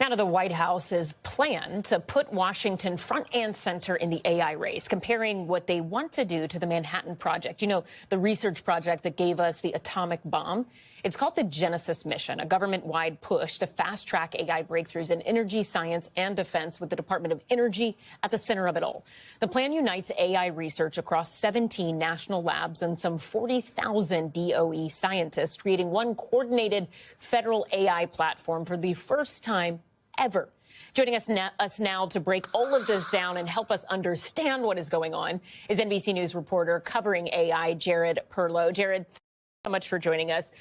Now to the White House's plan to put Washington front and center in the AI race, comparing what they want to do to the Manhattan Project. You know, the research project that gave us the atomic bomb. It's called the Genesis mission, a government-wide push to fast-track AI breakthroughs in energy, science, and defense, with the Department of Energy at the center of it all. The plan unites AI research across 17 national labs and some 40,000 DOE scientists, creating one coordinated federal AI platform for the first time ever. Joining us now to break all of this down and help us understand what is going on is NBC News reporter covering AI, Jared Perlo. Jared, thank you so much for joining us.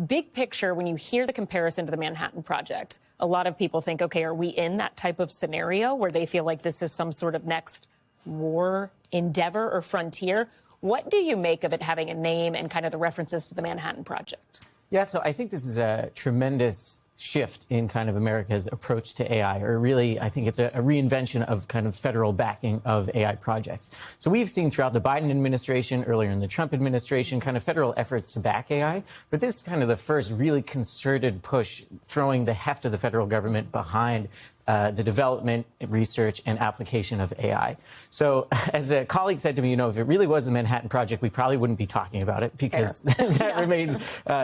Big picture, when you hear the comparison to the Manhattan Project, a lot of people think, okay, are we in that type of scenario where they feel like this is some sort of next war endeavor or frontier? What do you make of it having a name and kind of the references to the Manhattan Project? Yeah, so I think this is a tremendous shift in kind of America's approach to AI, or really, I think it's a reinvention of kind of federal backing of AI projects. So we've seen throughout the Biden administration, earlier in the Trump administration, kind of federal efforts to back AI. But this is kind of the first really concerted push, throwing the heft of the federal government behind the development, research, and application of AI. So as a colleague said to me, you know, if it really was the Manhattan Project, we probably wouldn't be talking about it because that remained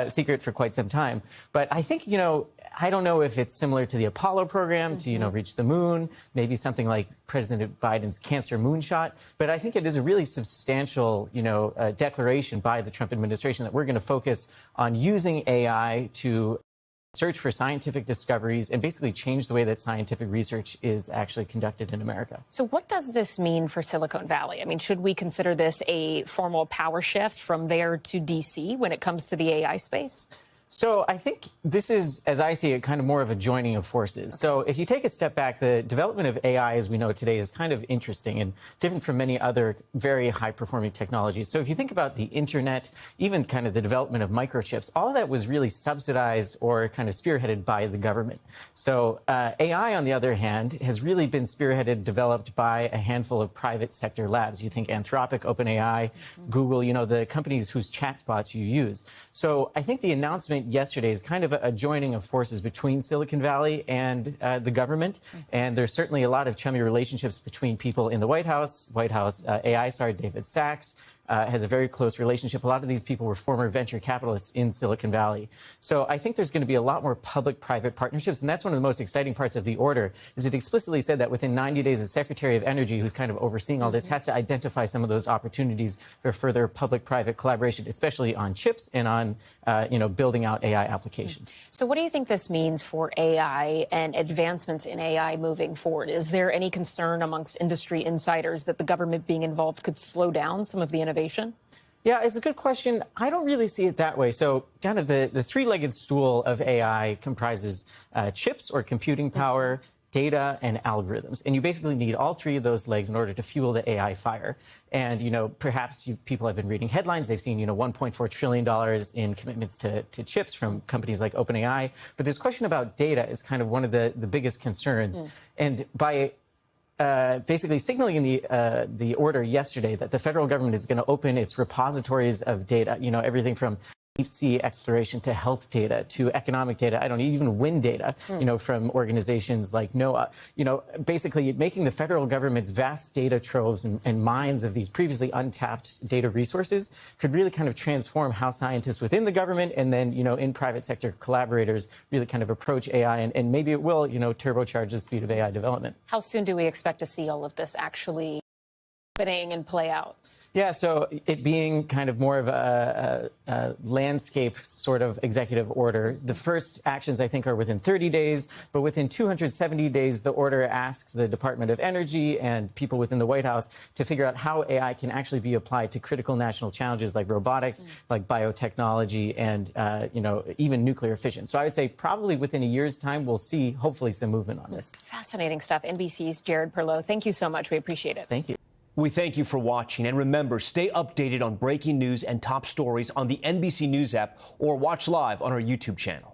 secret for quite some time. But I think, you know, I don't know if it's similar to the Apollo program to, you know, reach the moon, maybe something like President Biden's cancer moonshot. But I think it is a really substantial, you know, declaration by the Trump administration that we're going to focus on using AI to search for scientific discoveries and basically change the way that scientific research is actually conducted in America. So what does this mean for Silicon Valley? I mean, should we consider this a formal power shift from there to D.C. when it comes to the AI space? So I think this is, as I see it, kind of more of a joining of forces. So if you take a step back, the development of AI as we know it today is kind of interesting and different from many other very high-performing technologies. So if you think about the internet, even kind of the development of microchips, all of that was really subsidized or kind of spearheaded by the government. So AI, on the other hand, has really been spearheaded, developed by a handful of private sector labs. You think Anthropic, OpenAI, Google, you know, the companies whose chatbots you use. So I think the announcement yesterday is kind of a joining of forces between Silicon Valley and the government. And there's certainly a lot of chummy relationships between people in the White House AI czar David Sachs has a very close relationship. A lot of these people were former venture capitalists in Silicon Valley. So I think there's going to be a lot more public-private partnerships. And that's one of the most exciting parts of the order, is it explicitly said that within 90 days, the Secretary of Energy, who's kind of overseeing all this, has to identify some of those opportunities for further public-private collaboration, especially on chips and on, you know, building out AI applications. So what do you think this means for AI and advancements in AI moving forward? Is there any concern amongst industry insiders that the government being involved could slow down some of the innovation? Yeah, it's a good question. I don't really see it that way. So kind of the three-legged stool of AI comprises chips or computing power, data, and algorithms. And you basically need all three of those legs in order to fuel the AI fire. And, you know, perhaps people have been reading headlines. They've seen, you know, $1.4 trillion in commitments to chips from companies like OpenAI. But this question about data is kind of one of the biggest concerns. And by basically signaling in the order yesterday that the federal government is going to open its repositories of data, you know, everything from deep sea exploration to health data to economic data, I don't know, even wind data, you know, from organizations like NOAA, you know, basically making the federal government's vast data troves and mines of these previously untapped data resources could really kind of transform how scientists within the government and then, you know, in private sector collaborators really kind of approach AI, and maybe it will, you know, turbocharge the speed of AI development. How soon do we expect to see all of this actually happening and play out? Yeah, so it being kind of more of a landscape sort of executive order, the first actions, I think, are within 30 days. But within 270 days, the order asks the Department of Energy and people within the White House to figure out how AI can actually be applied to critical national challenges like robotics, like biotechnology, and, you know, even nuclear fission. So I would say probably within a year's time, we'll see, hopefully, some movement on this. Fascinating stuff. NBC's Jared Perlo, thank you so much. We appreciate it. Thank you. We thank you for watching, and remember, stay updated on breaking news and top stories on the NBC News app or watch live on our YouTube channel.